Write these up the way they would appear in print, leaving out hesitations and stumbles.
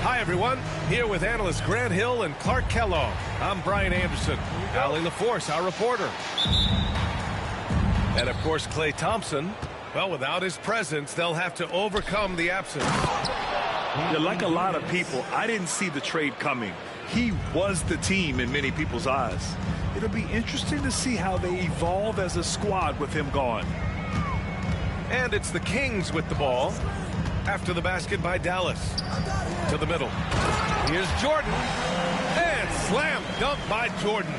Hi, everyone. Here with analysts Grant Hill and Clark Kellogg. I'm Brian Anderson. Allie LaForce, our reporter. And, of course, Klay Thompson. Well, without his presence, they'll have to overcome the absence. Yeah, like a lot of people, I didn't see the trade coming. He was the team in many people's eyes. It'll be interesting to see how they evolve as a squad with him gone. And it's the Kings with the ball. After the basket by Dallas. To the middle. Here's Jordan. And slam dunk by Jordan.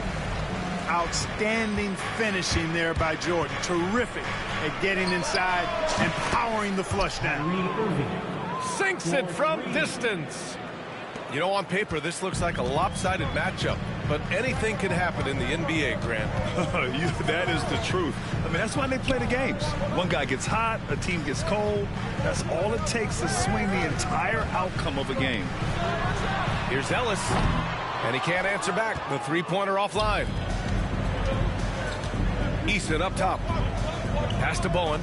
Outstanding finishing there by Jordan. Terrific at getting inside and powering the flush down. Sinks it from distance. You know, on paper, this looks like a lopsided matchup. But anything can happen in the NBA, Grant. That is the truth. I mean, that's why they play the games. One guy gets hot, a team gets cold. That's all it takes to swing the entire outcome of a game. Here's Ellis. And he can't answer back. The three-pointer offline. Eason up top. Pass to Bowen.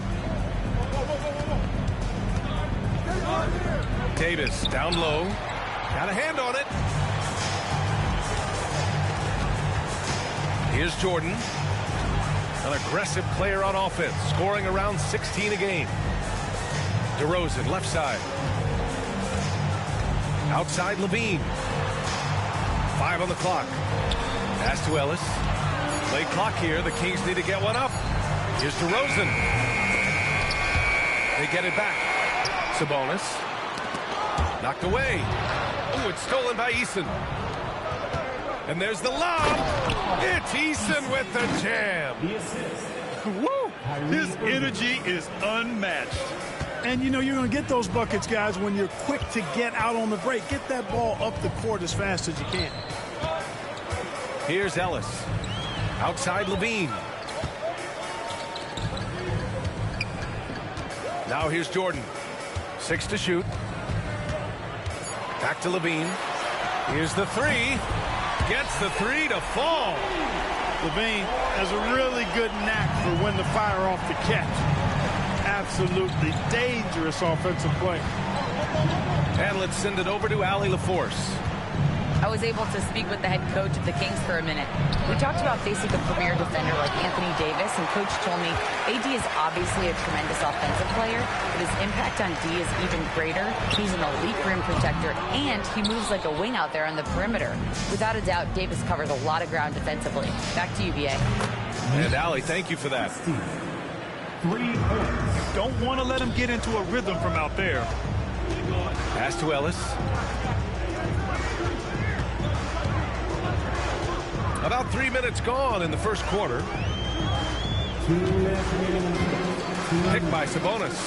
Davis down low. Got a hand on it. Here's Jordan. An aggressive player on offense, scoring around 16 a game. DeRozan, left side. Outside Levine. 5 on the clock. Pass to Ellis. Late clock here. The Kings need to get one up. Here's DeRozan. They get it back. Sabonis. Knocked away. Oh, it's stolen by Eason. And there's the lob. It's Eason with the jam. Woo! His energy is unmatched. And, you know, you're going to get those buckets, guys, when you're quick to get out on the break. Get that ball up the court as fast as you can. Here's Ellis. Outside Levine. Now here's Jordan. 6 to shoot. Back to Levine. Here's the three. Gets the three to fall. Levine has a really good knack for when to fire off the catch. Absolutely dangerous offensive play. And let's send it over to Allie LaForce. I was able to speak with the head coach of the Kings for a minute. We talked about facing a premier defender like Anthony Davis, and coach told me AD is obviously a tremendous offensive player, but his impact on D is even greater. He's an elite rim protector, and he moves like a wing out there on the perimeter. Without a doubt, Davis covers a lot of ground defensively. Back to you, BA. And Allie, thank you for that. 3 points. Don't want to let him get into a rhythm from out there. Pass to Ellis. About 3 minutes gone in the first quarter. Picked by Sabonis.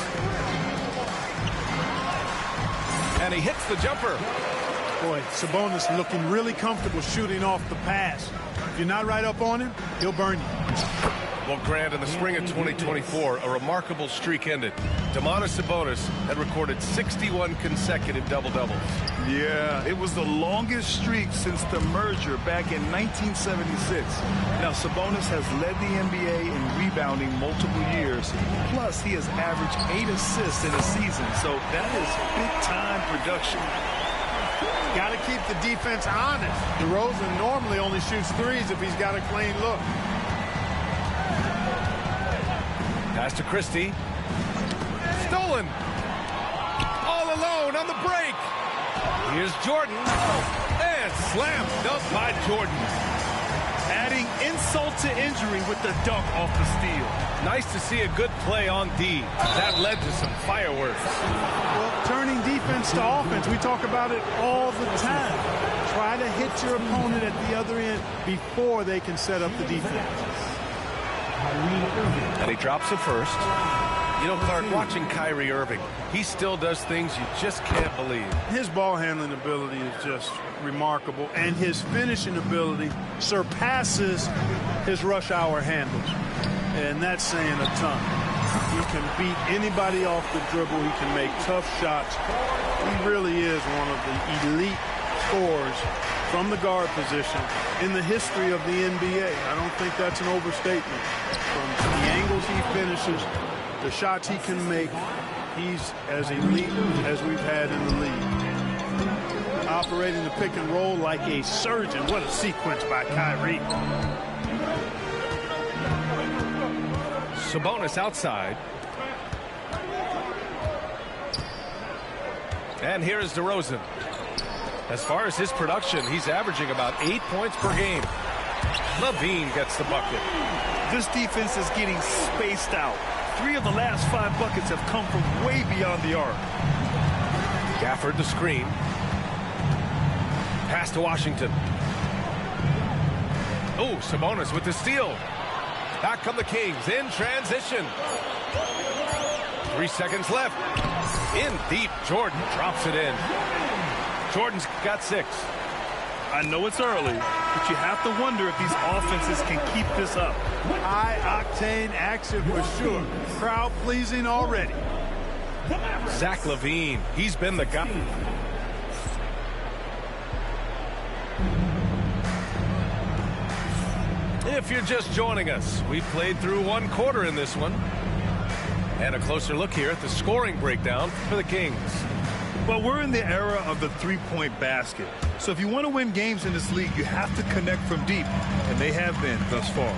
And he hits the jumper. Boy, Sabonis looking really comfortable shooting off the pass. If you're not right up on him, he'll burn you. Well, Grant, in the spring of 2024, a remarkable streak ended. Domantas Sabonis had recorded 61 consecutive double-doubles. Yeah, it was the longest streak since the merger back in 1976. Now, Sabonis has led the NBA in rebounding multiple years. Plus, he has averaged 8 assists in a season, so that is big-time production. Got to keep the defense honest. DeRozan normally only shoots threes if he's got a clean look. Pass to Christie. Stolen. All alone on the break. Here's Jordan. And slam dunk by Jordan. Adding insult to injury with the dunk off the steal. Nice to see a good play on D. That led to some fireworks. Well, turning defense to offense, we talk about it all the time. Try to hit your opponent at the other end before they can set up the defense. And he drops it first. You know, Clark, watching Kyrie Irving, he still does things you just can't believe. His ball handling ability is just remarkable, and his finishing ability surpasses his rush hour handles. And that's saying a ton. He can beat anybody off the dribble. He can make tough shots. He really is one of the elite scorers from the guard position in the history of the NBA. I don't think that's an overstatement. From the angles he finishes, the shots he can make, he's as elite as we've had in the league. Operating the pick and roll like a surgeon. What a sequence by Kyrie. Sabonis outside. And here is DeRozan. As far as his production, he's averaging about 8 points per game. LaVine gets the bucket. This defense is getting spaced out. 3 of the last 5 buckets have come from way beyond the arc. Gafford the screen. Pass to Washington. Oh, Sabonis with the steal. Back come the Kings in transition. 3 seconds left. In deep, Jordan drops it in. Jordan's got 6. I know it's early, but you have to wonder if these offenses can keep this up. High-octane action for sure. Crowd-pleasing already. Zach LaVine, he's been the guy. If you're just joining us, we've played through 1 quarter in this one. And a closer look here at the scoring breakdown for the Kings. Well, we're in the era of the three-point basket. So if you want to win games in this league, you have to connect from deep, and they have been thus far.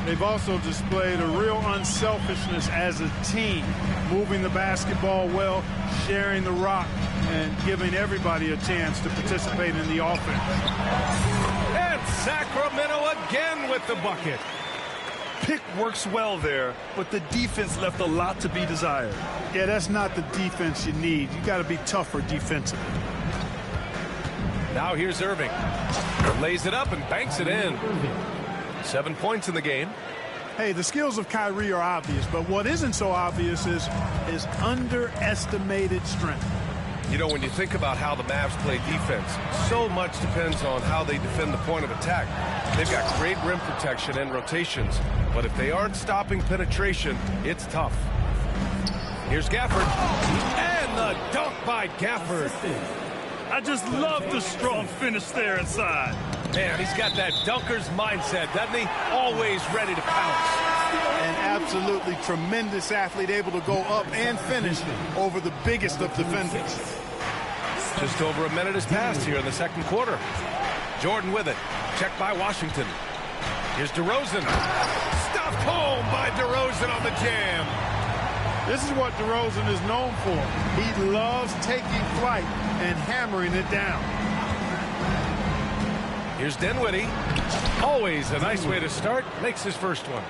They've also displayed a real unselfishness as a team, moving the basketball well, sharing the rock, and giving everybody a chance to participate in the offense. And Sacramento again with the bucket. Pick works well there, but the defense left a lot to be desired. Yeah, that's not the defense you need. You got to be tougher defensively. Now here's Irving. Lays it up and banks it in. 7 points in the game. Hey, the skills of Kyrie are obvious, but what isn't so obvious is his underestimated strength. You know, when you think about how the Mavs play defense, so much depends on how they defend the point of attack. They've got great rim protection and rotations, but if they aren't stopping penetration, it's tough. Here's Gafford. And the dunk by Gafford. I just love the strong finish there inside. Man, he's got that dunker's mindset, doesn't he? Always ready to pounce. An absolutely tremendous athlete, able to go up and finish over the biggest of defenders. Just over a minute has passed here in the second quarter. Jordan with it. Checked by Washington. Here's DeRozan. Stopped home by DeRozan on the jam. This is what DeRozan is known for. He loves taking flight and hammering it down. Here's Dinwiddie. Always a nice way to start. Makes his first one.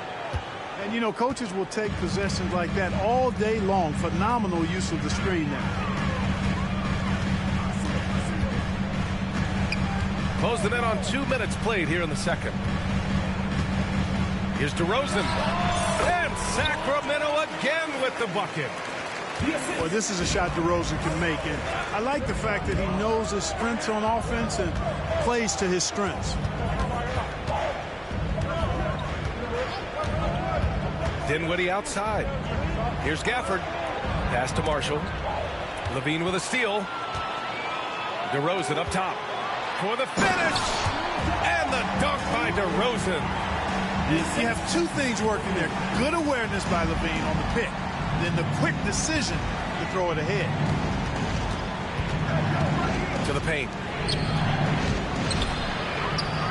And, you know, coaches will take possessions like that all day long. Phenomenal use of the screen there. Closing in on 2 minutes played here in the second. Here's DeRozan. And Sacramento again with the bucket. Well, this is a shot DeRozan can make. And I like the fact that he knows his strengths on offense and plays to his strengths. Dinwiddie outside. Here's Gafford. Pass to Marshall. Levine with a steal. DeRozan up top for the finish. And the dunk by DeRozan. You have two things working there. Good awareness by Levine on the pick. Then the quick decision to throw it ahead. To the paint.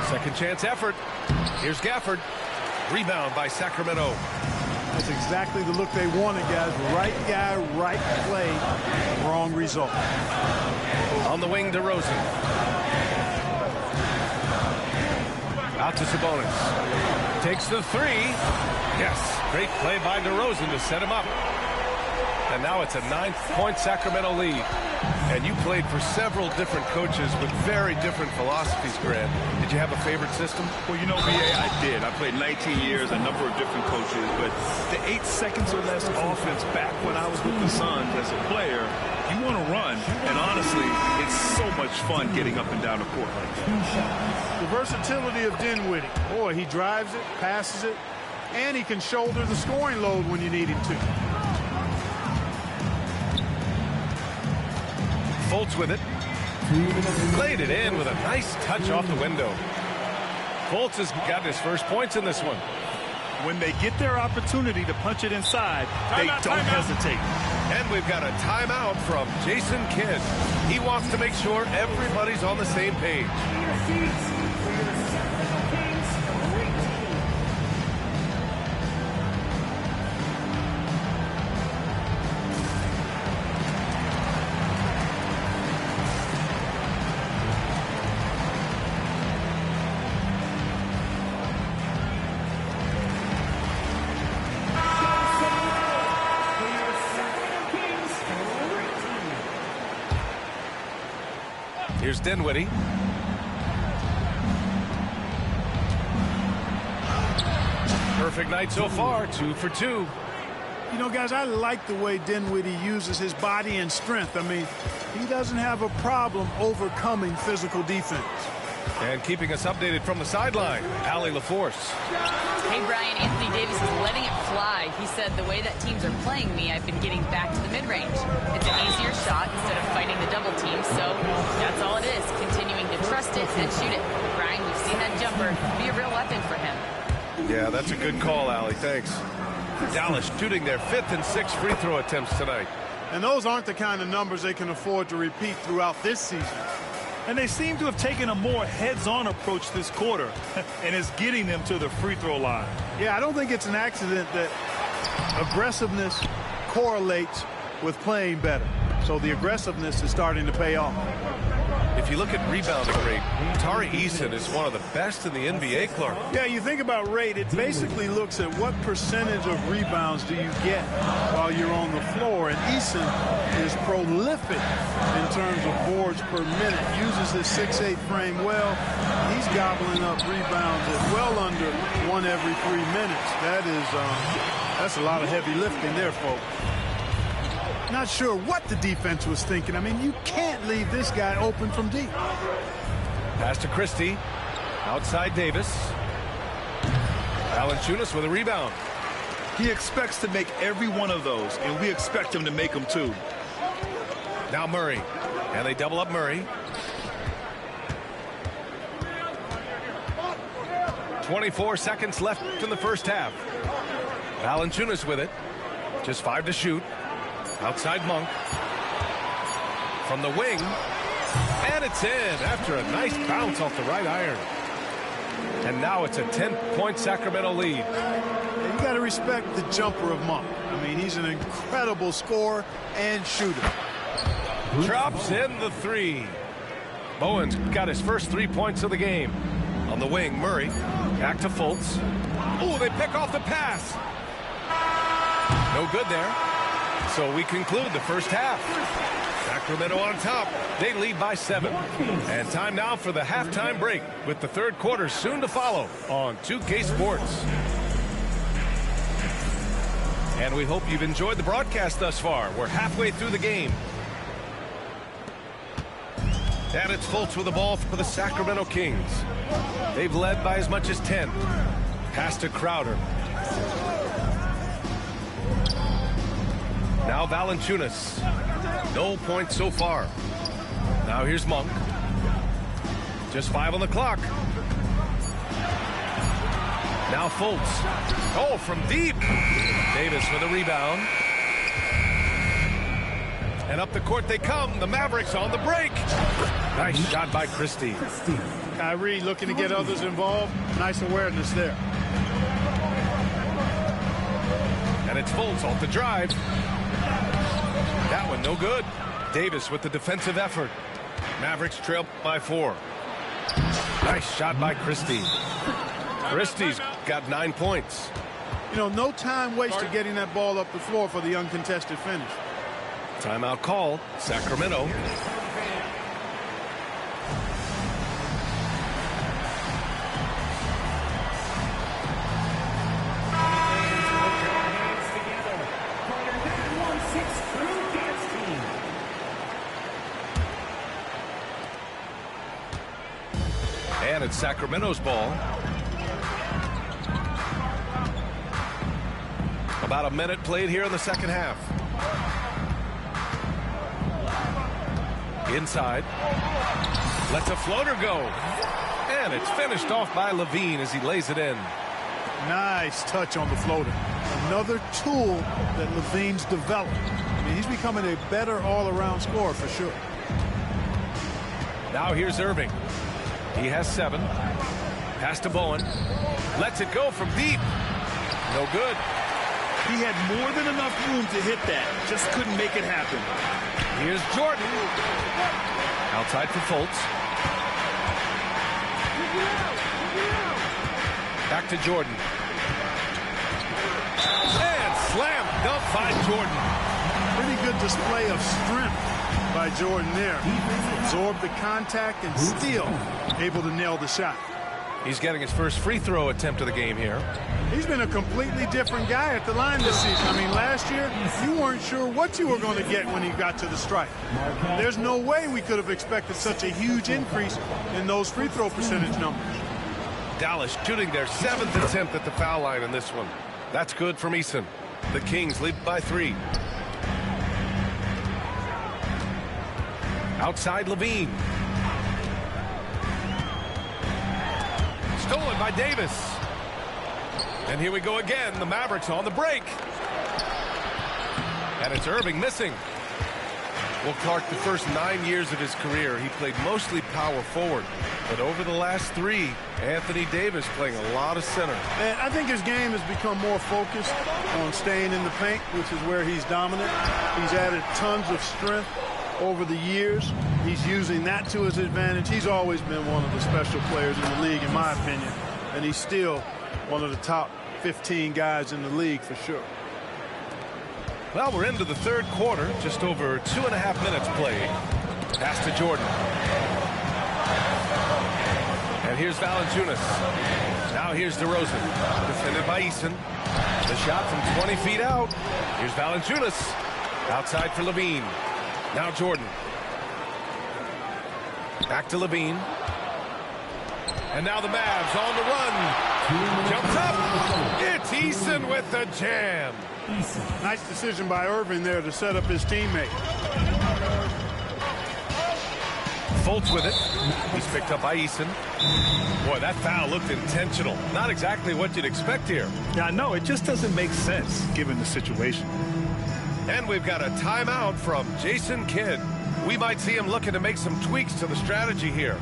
Second chance effort. Here's Gafford. Rebound by Sacramento. That's exactly the look they wanted, guys. Right guy, right play, wrong result. On the wing, DeRozan. Out to Sabonis. Takes the three. Yes, great play by DeRozan to set him up. And now it's a 9-point Sacramento lead. And you played for several different coaches with very different philosophies, Grant. Did you have a favorite system? Well, you know, BA, I did. I played 19 years, a number of different coaches, but the 8 seconds or less offense back when I was with the Suns as a player, you want to run. And honestly, it's so much fun getting up and down the court like that. The versatility of Dinwiddie. Boy, he drives it, passes it, and he can shoulder the scoring load when you need him to. Fultz with it. Laid it in with a nice touch off the window. Fultz has gotten his first points in this one. When they get their opportunity to punch it inside, they don't hesitate. And we've got a timeout from Jason Kidd. He wants to make sure everybody's on the same page. Here's Dinwiddie. Perfect night so far, 2 for 2. You know, guys, I like the way Dinwiddie uses his body and strength. I mean, he doesn't have a problem overcoming physical defense. And keeping us updated from the sideline, Allie LaForce. Hey, Brian, Anthony Davis is letting it fly. He said, the way that teams are playing me, I've been getting back to the mid-range. It's an easier shot instead of fighting the double team, so that's all it is, continuing to trust it and shoot it. Brian, we've seen that jumper be a real weapon for him. Yeah, that's a good call, Allie. Thanks. Dallas shooting their 5th and 6th free throw attempts tonight. And those aren't the kind of numbers they can afford to repeat throughout this season. And they seem to have taken a more heads-on approach this quarter, and it's getting them to the free throw line. Yeah, I don't think it's an accident that aggressiveness correlates with playing better. So the aggressiveness is starting to pay off. If you look at rebounding rate, Tari Eason is one of the best in the NBA, Clark. Yeah, you think about rate, it basically looks at what percentage of rebounds do you get while you're on the floor. And Eason is prolific in terms of boards per minute. Uses his 6'8" frame well. He's gobbling up rebounds at well under 1 every 3 minutes. That's a lot of heavy lifting there, folks. Not sure what the defense was thinking. I mean, you can't leave this guy open from deep. Pass to Christie. Outside Davis. Valanciunas with a rebound. He expects to make every one of those, and we expect him to make them too. Now Murray. And they double up Murray. 24 seconds left in the first half. Valanciunas with it. Just 5 to shoot. Outside Monk. From the wing. And it's in after a nice bounce off the right iron. And now it's a 10-point Sacramento lead. You got to respect the jumper of Monk. I mean, he's an incredible scorer and shooter. Drops in the 3. Bowen's got his first 3 points of the game. On the wing, Murray. Back to Fultz. Oh, they pick off the pass. No good there. So we conclude the first half. Sacramento on top. They lead by 7. And time now for the halftime break with the third quarter soon to follow on 2K Sports. And we hope you've enjoyed the broadcast thus far. We're halfway through the game. And it's Fultz with the ball for the Sacramento Kings. They've led by as much as 10. Pass to Crowder. Now Valanciunas. No points so far. Now here's Monk. Just 5 on the clock. Now Fultz. Oh, from deep. Davis with a rebound. And up the court they come. The Mavericks on the break. Nice shot by Christie. Kyrie looking to get others involved. Nice awareness there. And it's Fultz off the drive. That one no good. Davis with the defensive effort. Mavericks trail by 4. Nice shot by Christie. Christie's got 9 points. You know, no time wasted getting that ball up the floor for the uncontested finish. Timeout call, Sacramento. And it's Sacramento's ball. About a minute played here in the second half. Inside. Lets a floater go. And it's finished off by Levine as he lays it in. Nice touch on the floater. Another tool that Levine's developed. I mean, he's becoming a better all-around scorer for sure. Now here's Irving. He has 7. Pass to Bowen. Lets it go from deep. No good. He had more than enough room to hit that. Just couldn't make it happen. Here's Jordan. Outside for Fultz. Back to Jordan. And slam dunk by Jordan. Pretty good display of strength by Jordan there. Absorbed the contact and still able to nail the shot. He's getting his first free throw attempt of the game here. He's been a completely different guy at the line this season. I mean, last year, you weren't sure what you were going to get when he got to the stripe. There's no way we could have expected such a huge increase in those free throw percentage numbers. Dallas shooting their 7th attempt at the foul line in this one. That's good from Eason. The Kings lead by 3. Outside Levine. Stolen by Davis. And here we go again. The Mavericks on the break. And it's Irving missing. Well, Clark, the first 9 years of his career, he played mostly power forward. But over the last 3, Anthony Davis playing a lot of center. And I think his game has become more focused on staying in the paint, which is where he's dominant. He's added tons of strength over the years. He's using that to his advantage. He's always been one of the special players in the league, in my opinion. And he's still one of the top 15 guys in the league for sure. Well, we're into the third quarter. Just over 2.5 minutes played. Pass to Jordan. And here's Valanciunas. Now here's DeRozan. Defended by Eason. The shot from 20 feet out. Here's Valanciunas. Outside for Levine. Now Jordan. Back to Levine. And now the Mavs on the run. Jumps up. It's Eason with the jam. Nice decision by Irving there to set up his teammate. Fultz with it. He's picked up by Eason. Boy, that foul looked intentional. Not exactly what you'd expect here. Yeah, no, it just doesn't make sense given the situation. And we've got a timeout from Jason Kidd. We might see him looking to make some tweaks to the strategy here.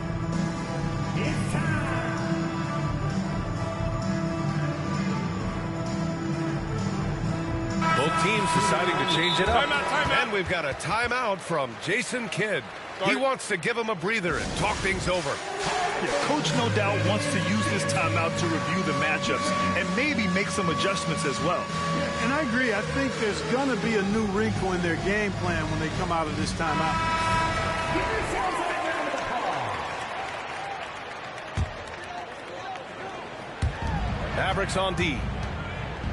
Both teams deciding to change it up. And we've got a timeout from Jason Kidd. He wants to give him a breather and talk things over. Yeah, Coach no doubt wants to use this timeout to review the matchups and maybe make some adjustments as well. And I agree. I think there's going to be a new wrinkle in their game plan when they come out of this timeout. Mavericks on D.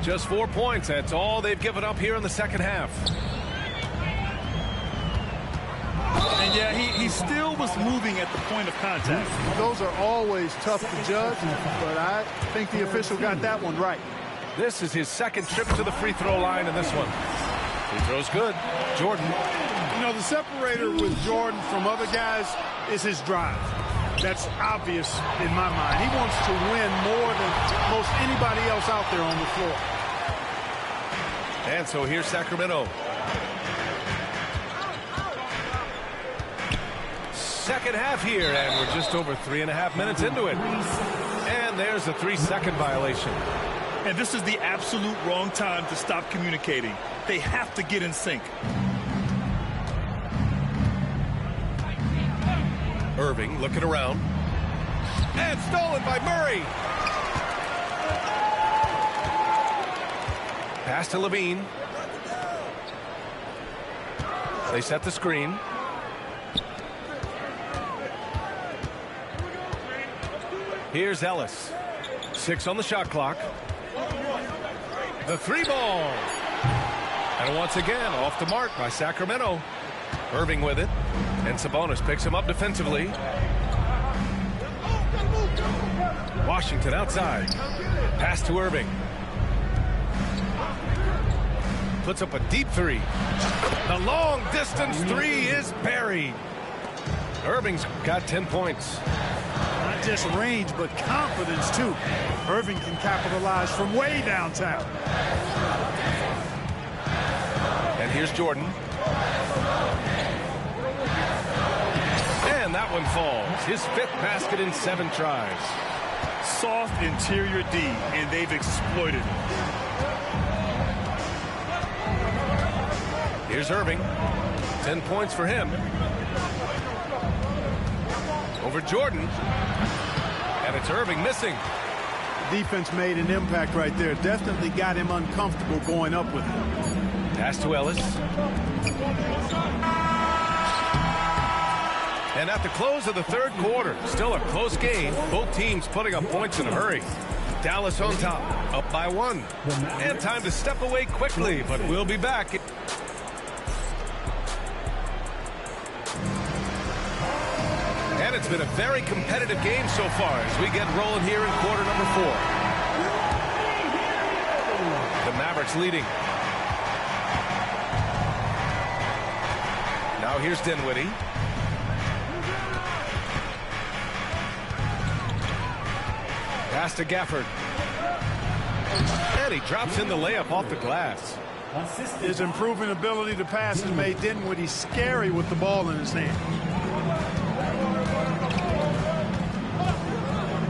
Just 4 points. That's all they've given up here in the second half. And yeah, he still was moving at the point of contact. Those are always tough to judge, but I think the official got that one right. This is his second trip to the free throw line in this one. Free throw's good. Jordan. You know, the separator with Jordan from other guys is his drive. That's obvious in my mind. He wants to win more than most anybody else out there on the floor. And so here's Sacramento. Second half here, and we're just over 3.5 minutes into it. And there's a 3-second violation. And this is the absolute wrong time to stop communicating. They have to get in sync. Irving looking around. And stolen by Murray. Pass to Levine. They set the screen. Here's Ellis. 6 on the shot clock. The 3-ball. And once again, off the mark by Sacramento. Irving with it. And Sabonis picks him up defensively. Washington outside. Pass to Irving. Puts up a deep 3. The long distance 3 is buried. Irving's got 10 points. Not just range, but confidence, too. Irving can capitalize from way downtown. And here's Jordan. And that one falls. His 5th basket in 7 tries. Soft interior D, and they've exploited it. Here's Irving. 10 points for him. Over Jordan. And it's Irving missing. Defense made an impact right there. Definitely got him uncomfortable going up with it. Pass to Ellis. And at the close of the 3rd quarter, still a close game. Both teams putting up points in a hurry. Dallas on top, up by 1. And time to step away quickly, but we'll be back. And it's been a very competitive game so far as we get rolling here in quarter number 4. The Mavericks leading. Now here's Dinwiddie. Pass to Gafford. And he drops in the layup off the glass. His improving ability to pass has made Dinwiddie scary with the ball in his hand.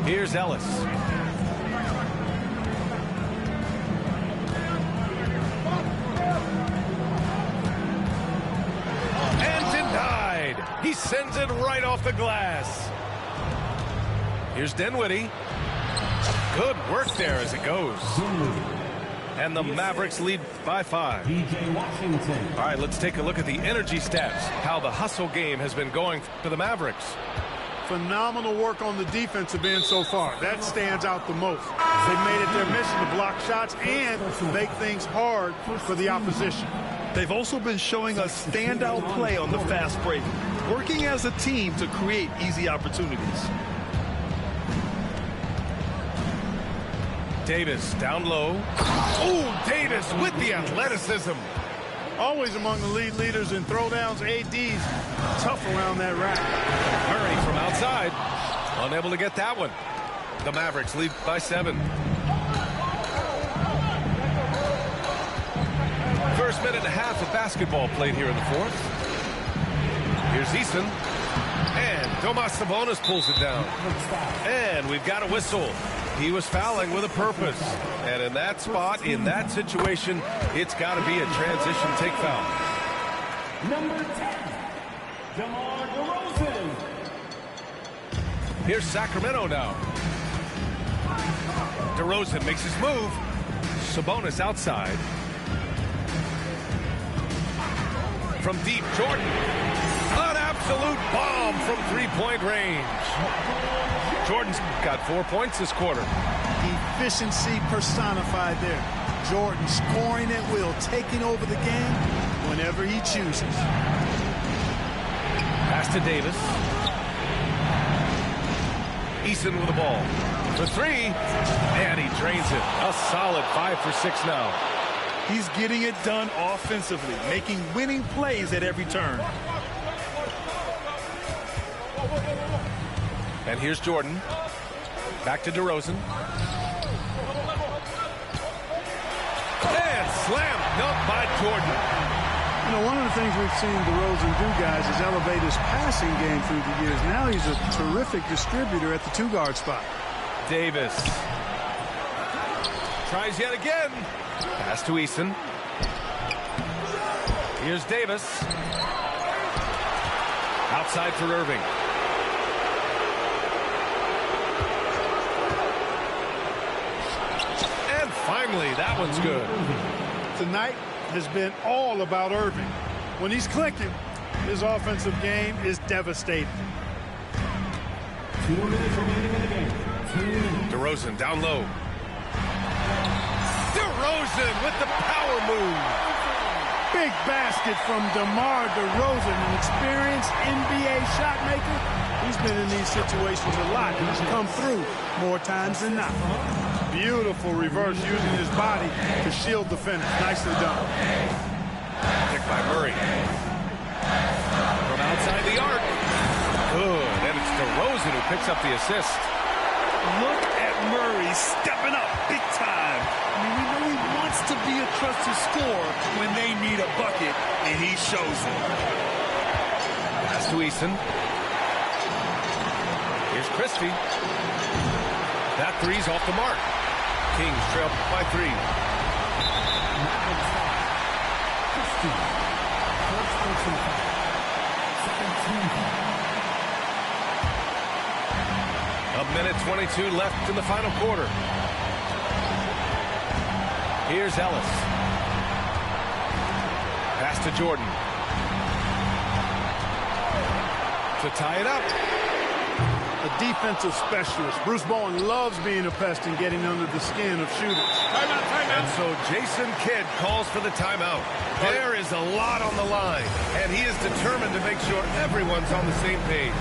Here's Ellis. And denied. He sends it right off the glass. Here's Dinwiddie. Good work there as it goes. And the Mavericks lead by 5. All right, let's take a look at the energy stats. How the hustle game has been going for the Mavericks. Phenomenal work on the defensive end so far. That stands out the most. They've made it their mission to block shots and make things hard for the opposition. They've also been showing us standout play on the fast break, working as a team to create easy opportunities. Davis down low. Oh, Davis with the athleticism. Always among the lead leaders in throwdowns. AD's tough around that rack. Murray from outside. Unable to get that one. The Mavericks lead by 7. First minute and a half of basketball played here in the 4th. Here's Eason. And Domas Sabonis pulls it down. And we've got a whistle. He was fouling with a purpose. And in that spot, in that situation, it's got to be a transition take foul. Number 10, DeMar DeRozan. Here's Sacramento now. DeRozan makes his move. Sabonis outside. From deep, Jordan. An absolute bomb from 3-point range. Jordan's got 4 points this quarter. Efficiency personified there. Jordan scoring at will, taking over the game whenever he chooses. Pass to Davis. Eason with the ball. For 3. And he drains it. A solid 5 for 6 now. He's getting it done offensively, making winning plays at every turn. And here's Jordan. Back to DeRozan. And slam dunk by Jordan. You know, one of the things we've seen DeRozan do, guys, is elevate his passing game through the years. Now he's a terrific distributor at the two-guard spot. Davis. Tries yet again. Pass to Eason. Here's Davis. Outside for Irving. And finally, that one's good. Tonight has been all about Irving. When he's clicking, his offensive game is devastating. 2 minutes remaining in the game. 2 minutes. DeRozan down low. DeRozan with the power move. Big basket from DeMar DeRozan, an experienced NBA shot maker. He's been in these situations a lot. He's come through more times than not. Beautiful reverse using his body to shield the finish. Nicely done. Picked by Murray. From outside the arc. Good. And it's DeRozan who picks up the assist. Look at Murray stepping up big time. I mean, we know he wants to be a trusted scorer when they need a bucket, and he shows it. Pass to Eason. Here's Christie. That three's off the mark. Kings trail by 3. A minute 22 left in the final quarter. Here's Ellis. Pass to Jordan. To tie it up. A defensive specialist. Bruce Bowen loves being a pest and getting under the skin of shooters. Timeout, timeout. And so Jason Kidd calls for the timeout. There is a lot on the line, and he is determined to make sure everyone's on the same page.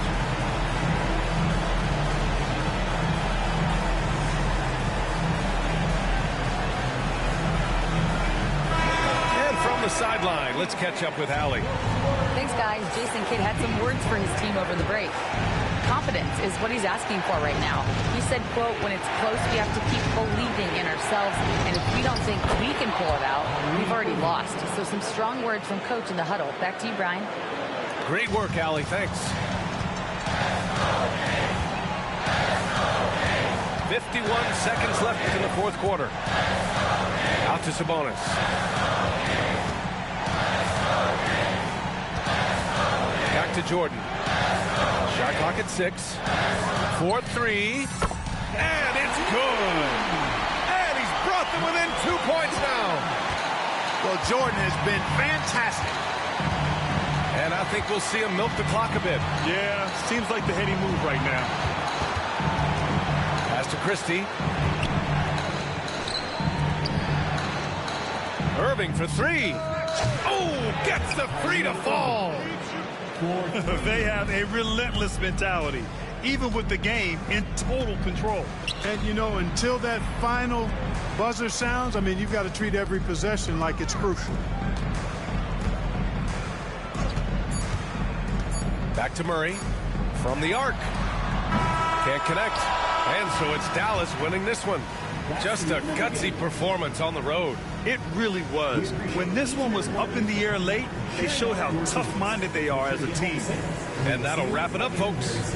And from the sideline, let's catch up with Allie. Thanks, guys. Jason Kidd had some words for his team over the break. Confidence is what he's asking for right now. He said, quote, when it's close, we have to keep believing in ourselves. And if we don't think we can pull it out, we've already lost. So some strong words from coach in the huddle. Back to you, Brian. Great work, Allie. Thanks. 51 seconds left in the fourth quarter. Out to Sabonis. Back to Jordan. Shot clock at 6. 4-3. And it's good. And he's brought them within 2 points now. Well, Jordan has been fantastic. And I think we'll see him milk the clock a bit. Yeah, seems like the heady move right now. Pass to Christie. Irving for 3. Oh, gets the 3 to fall. They have a relentless mentality, even with the game in total control. And, you know, until that final buzzer sounds, I mean, you've got to treat every possession like it's crucial. Back to Murray. From the arc. Can't connect. And so it's Dallas winning this one. Just a gutsy performance on the road. It really was. When this one was up in the air late, they showed how tough-minded they are as a team. And that'll wrap it up, folks.